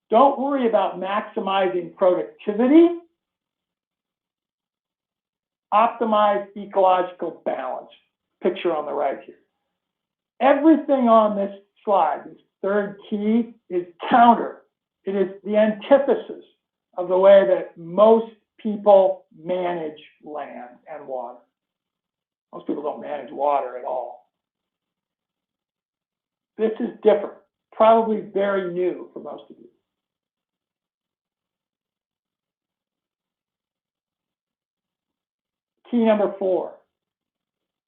Don't worry about maximizing productivity. Optimize ecological balance. Picture on the right here. Everything on this slide, this third key, is counter. It is the antithesis of the way that most people manage land and water. Most people don't manage water at all. This is different, probably very new for most of you. Key number 4,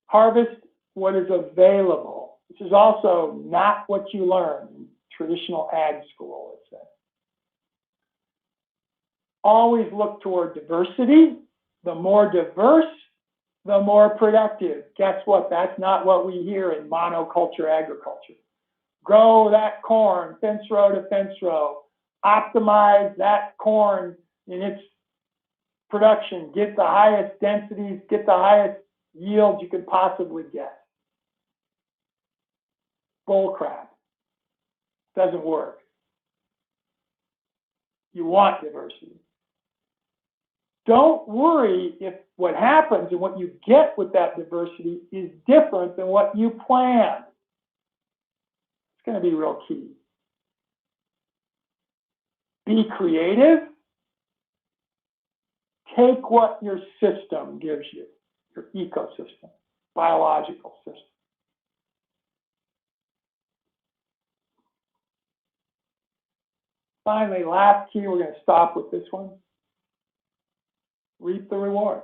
harvest what is available. This is also not what you learn in traditional ag school, let's say. Always look toward diversity. The more diverse, the more productive. Guess what? That's not what we hear in monoculture agriculture. Grow that corn, fence row to fence row. Optimize that corn in its production. Get the highest densities, get the highest yields you could possibly get. Bull crap. Doesn't work. You want diversity. Don't worry if what happens and what you get with that diversity is different than what you planned. It's going to be real key. Be creative. Take what your system gives you, your ecosystem, biological system. Finally, last key, we're going to stop with this one. Reap the rewards.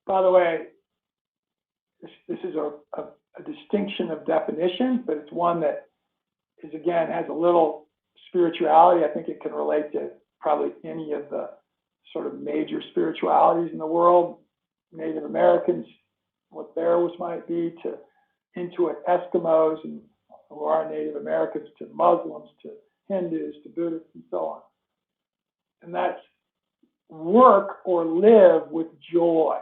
By the way, this is a distinction of definition, but it's one that is, again, has a little spirituality. I think it can relate to probably any of the sort of major spiritualities in the world. Native Americans, what theirs might be, to Inuit Eskimos, and who are Native Americans, to Muslims, to Hindus, to Buddhists, and so on. And that's work or live with joy.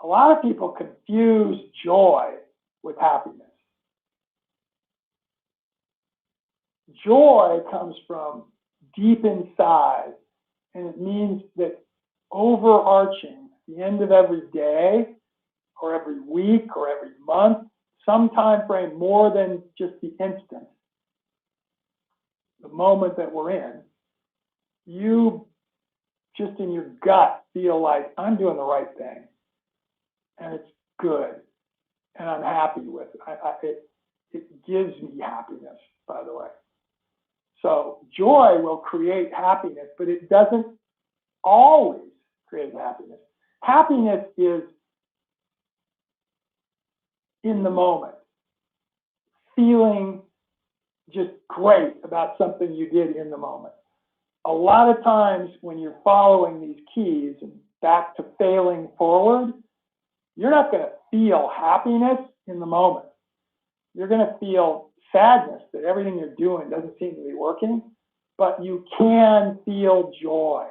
A lot of people confuse joy with happiness. Joy comes from deep inside, and it means that overarching, at the end of every day, or every week, or every month, some time frame more than just the instant, the moment that we're in, you just in your gut feel like, I'm doing the right thing, and it's good, and I'm happy with it. It gives me happiness, by the way. So joy will create happiness, but it doesn't always create happiness. Happiness is in the moment, feeling just great about something you did in the moment. A lot of times when you're following these keys and back to failing forward, you're not going to feel happiness in the moment. You're going to feel sadness that everything you're doing doesn't seem to be working, but you can feel joy.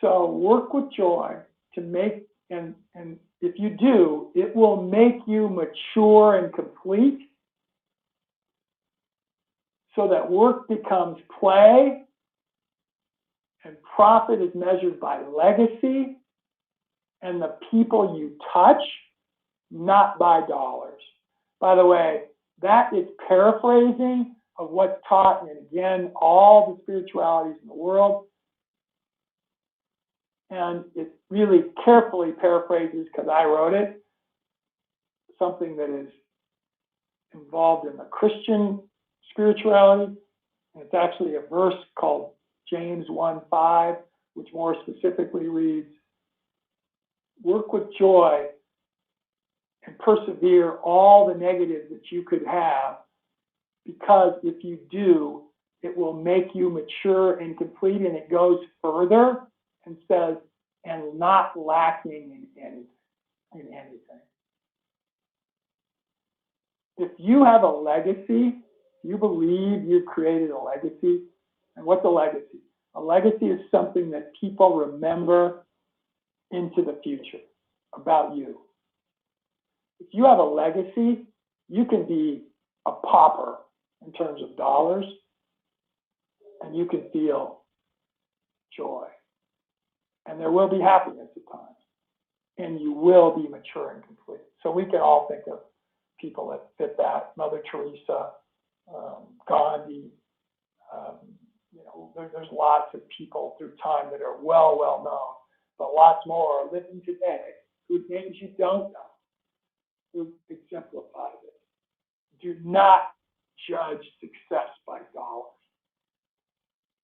So work with joy to make, and if you do, it will make you mature and complete, so that work becomes play and profit is measured by legacy and the people you touch, not by dollars. By the way, that is paraphrasing of what's taught, and again, all the spiritualities in the world. And it really carefully paraphrases, because I wrote it, something that is involved in the Christian spirituality. And it's actually a verse called James 1:5, which more specifically reads, work with joy and persevere all the negatives that you could have, because if you do, it will make you mature and complete. And it goes further and says, and not lacking in anything. If you have a legacy, you believe you've created a legacy. And what's a legacy? A legacy is something that people remember into the future about you. If you have a legacy, you can be a pauper in terms of dollars, and you can feel joy. And there will be happiness at times. And you will be mature and complete. So we can all think of people that fit that. Mother Teresa, Gandhi, there's lots of people through time that are well known, but lots more are living today whose names you don't know, who exemplify this. Do not judge success by dollars.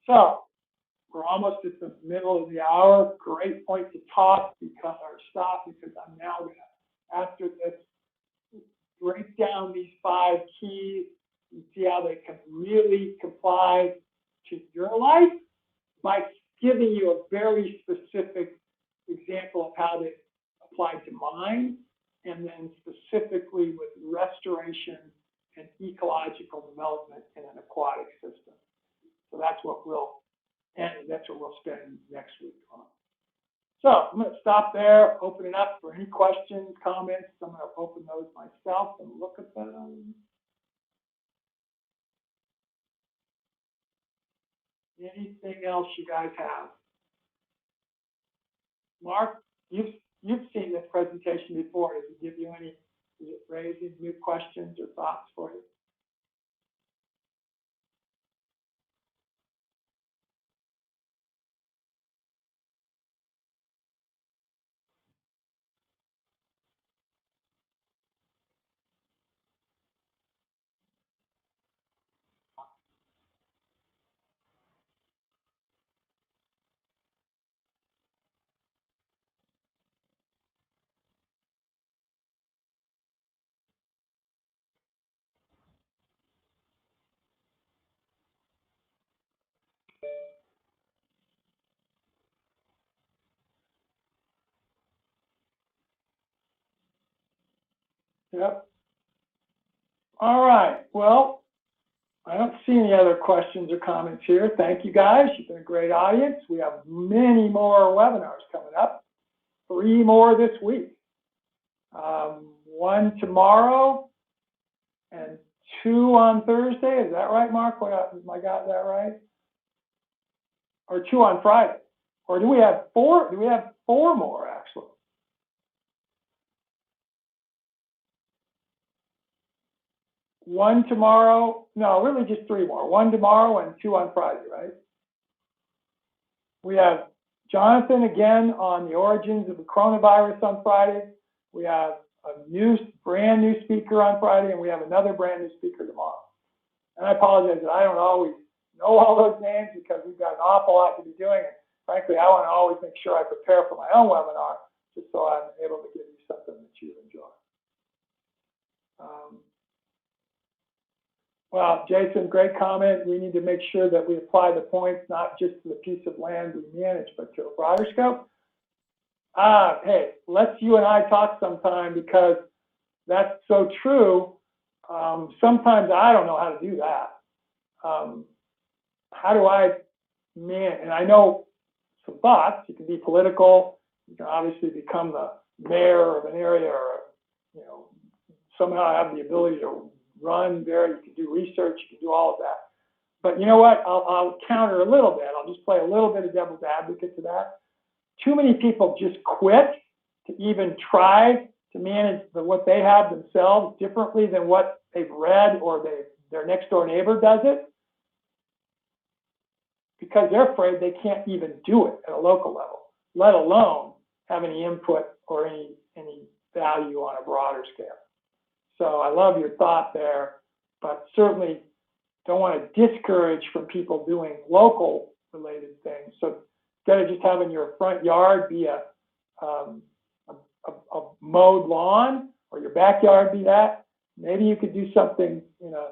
So we're almost at the middle of the hour. Great point to stop, because I'm now going to, after this, break down these 5 keys and see how they can really comply to your life by giving you a very specific example of how they apply to mine, and then specifically with restoration and ecological development in an aquatic system. So that's what we'll spend next week on. So I'm going to stop there, open it up for any questions, comments. I'm going to open those myself and look at them. Anything else you guys have? Mark, you've seen this presentation before. Does it give you any, does it raise any new questions or thoughts for you? Yep. All right. Well, I don't see any other questions or comments here. Thank you, guys. You've been a great audience. We have many more webinars coming up. 3 more this week. 1 tomorrow and 2 on Thursday. Is that right, Mark? Have I got that right? Or 2 on Friday? Or do we have 4? Do we have 4 more, actually? One tomorrow, no, really just 3 more. 1 tomorrow and 2 on Friday, right? We have Jonathan again on the origins of the coronavirus on Friday. We have a brand new speaker on Friday, and we have another brand new speaker tomorrow. And I apologize that I don't always know all those names, because we've got an awful lot to be doing. And frankly, I want to always make sure I prepare for my own webinar, just so I'm able to give you something that you enjoy. Well, Jason, great comment. We need to make sure that we apply the points not just to the piece of land we manage, but to a broader scope. Hey, let's you and I talk sometime, because that's so true. Sometimes I don't know how to do that. How do I manage? And I know some thoughts. You can be political. You can obviously become the mayor of an area, or somehow have the ability to run there. You can do research. You can do all of that. But you know what? I'll counter a little bit. I'll just play a little bit of devil's advocate to that. Too many people just quit to even try to manage what they have themselves differently than what they've read or they've their next door neighbor does it because they're afraid they can't even do it at a local level, let alone have any input or any value on a broader scale. So I love your thought there, but certainly don't want to discourage from people doing local related things. So instead of just having your front yard be a mowed lawn, or your backyard be that, maybe you could do something in a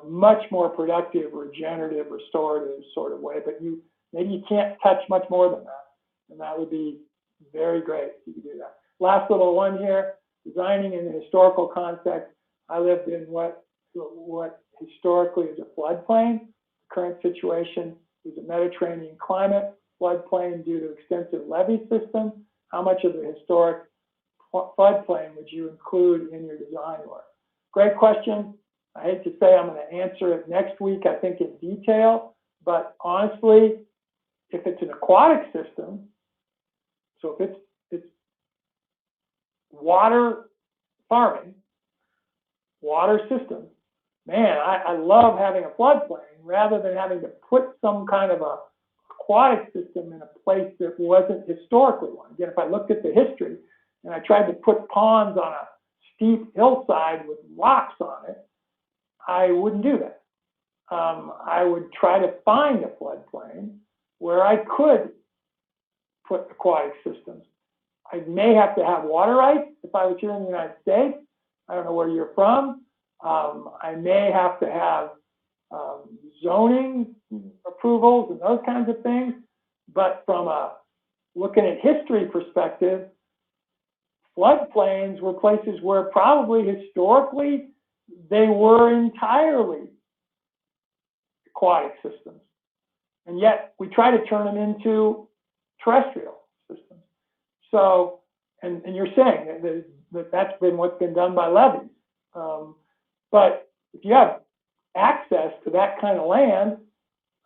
much more productive, regenerative, restorative sort of way, but maybe you can't touch much more than that. And that would be very great if you could do that. Last little one here, designing in the historical context. I lived in what historically is a floodplain. The current situation is a Mediterranean climate floodplain due to extensive levee system. How much of the historic floodplain would you include in your design work? Great question. I hate to say I'm going to answer it next week, I think, in detail, but honestly, if it's an aquatic system, so if it's water farming, water system, man, I love having a floodplain rather than having to put some kind of a aquatic system in a place that wasn't historically one. Again, if I looked at the history and I tried to put ponds on a steep hillside with rocks on it, I wouldn't do that. I would try to find a floodplain where I could put aquatic systems. I may have to have water rights if I was here in the United States. I don't know where you're from. I may have to have zoning approvals and those kinds of things. But from a looking at history perspective, floodplains were places where probably historically they were entirely aquatic systems. And yet we try to turn them into terrestrial systems. So, and you're saying that that's been what's been done by levees. But if you have access to that kind of land,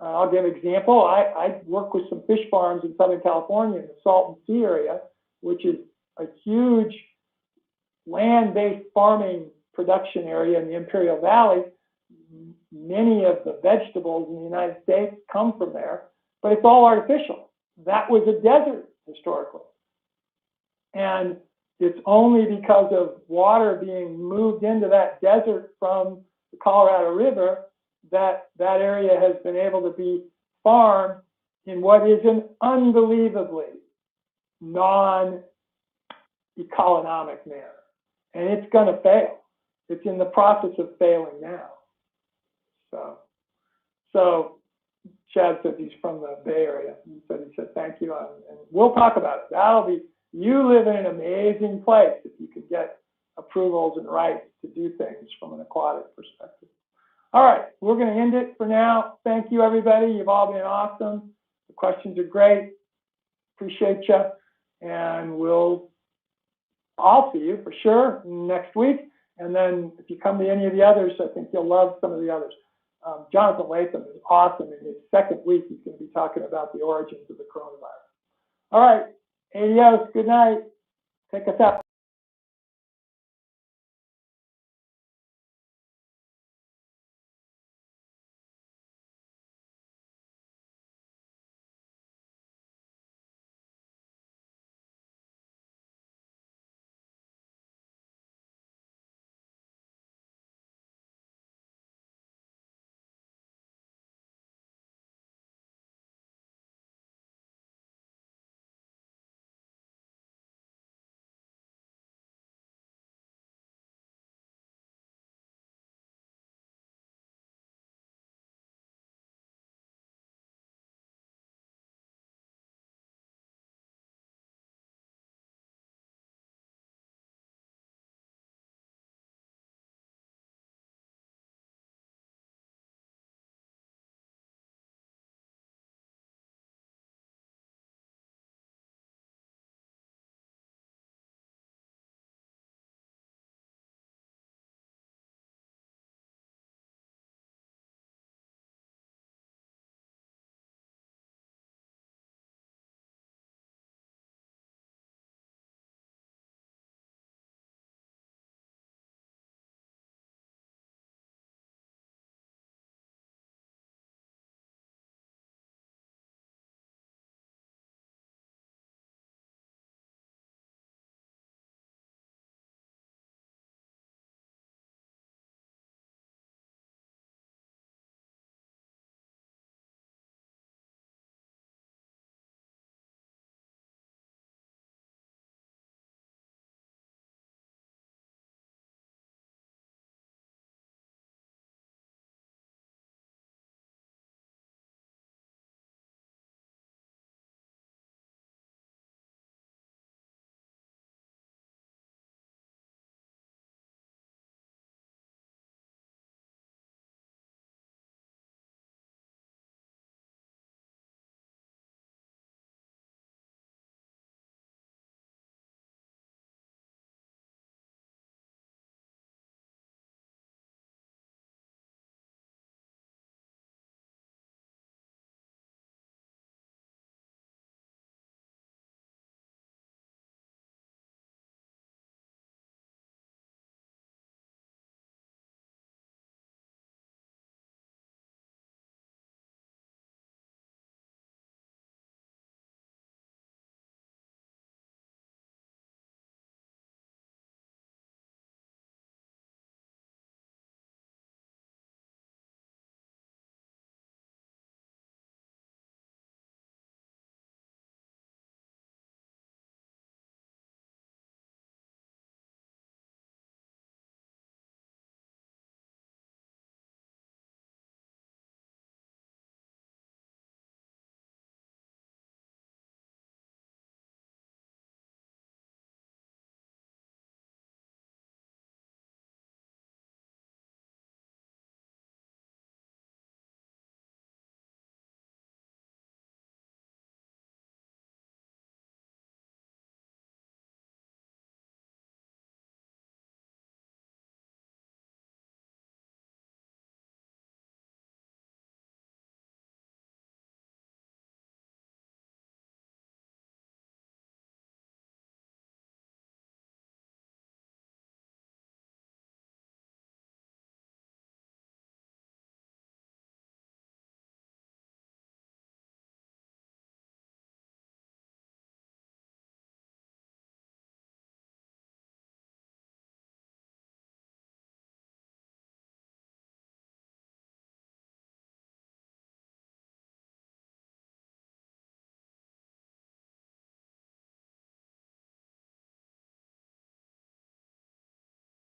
I'll give an example. I work with some fish farms in Southern California in the Salton Sea area, which is a huge land-based farming production area in the Imperial Valley. Many of the vegetables in the United States come from there, but it's all artificial. That was a desert historically. And it's only because of water being moved into that desert from the Colorado River that that area has been able to be farmed in what is an unbelievably non-economic manner. And it's going to fail. It's in the process of failing now. So Chad said he's from the Bay Area. He said, thank you. And we'll talk about it. You live in an amazing place if you can get approvals and rights to do things from an aquatic perspective. All right, we're going to end it for now. Thank you, everybody. You've all been awesome. The questions are great. Appreciate you. And I'll see you for sure next week. And then if you come to any of the others, I think you'll love some of the others. Jonathan Latham is awesome. In his second week, he's going to be talking about the origins of the coronavirus. All right, adios, good night. Take us out.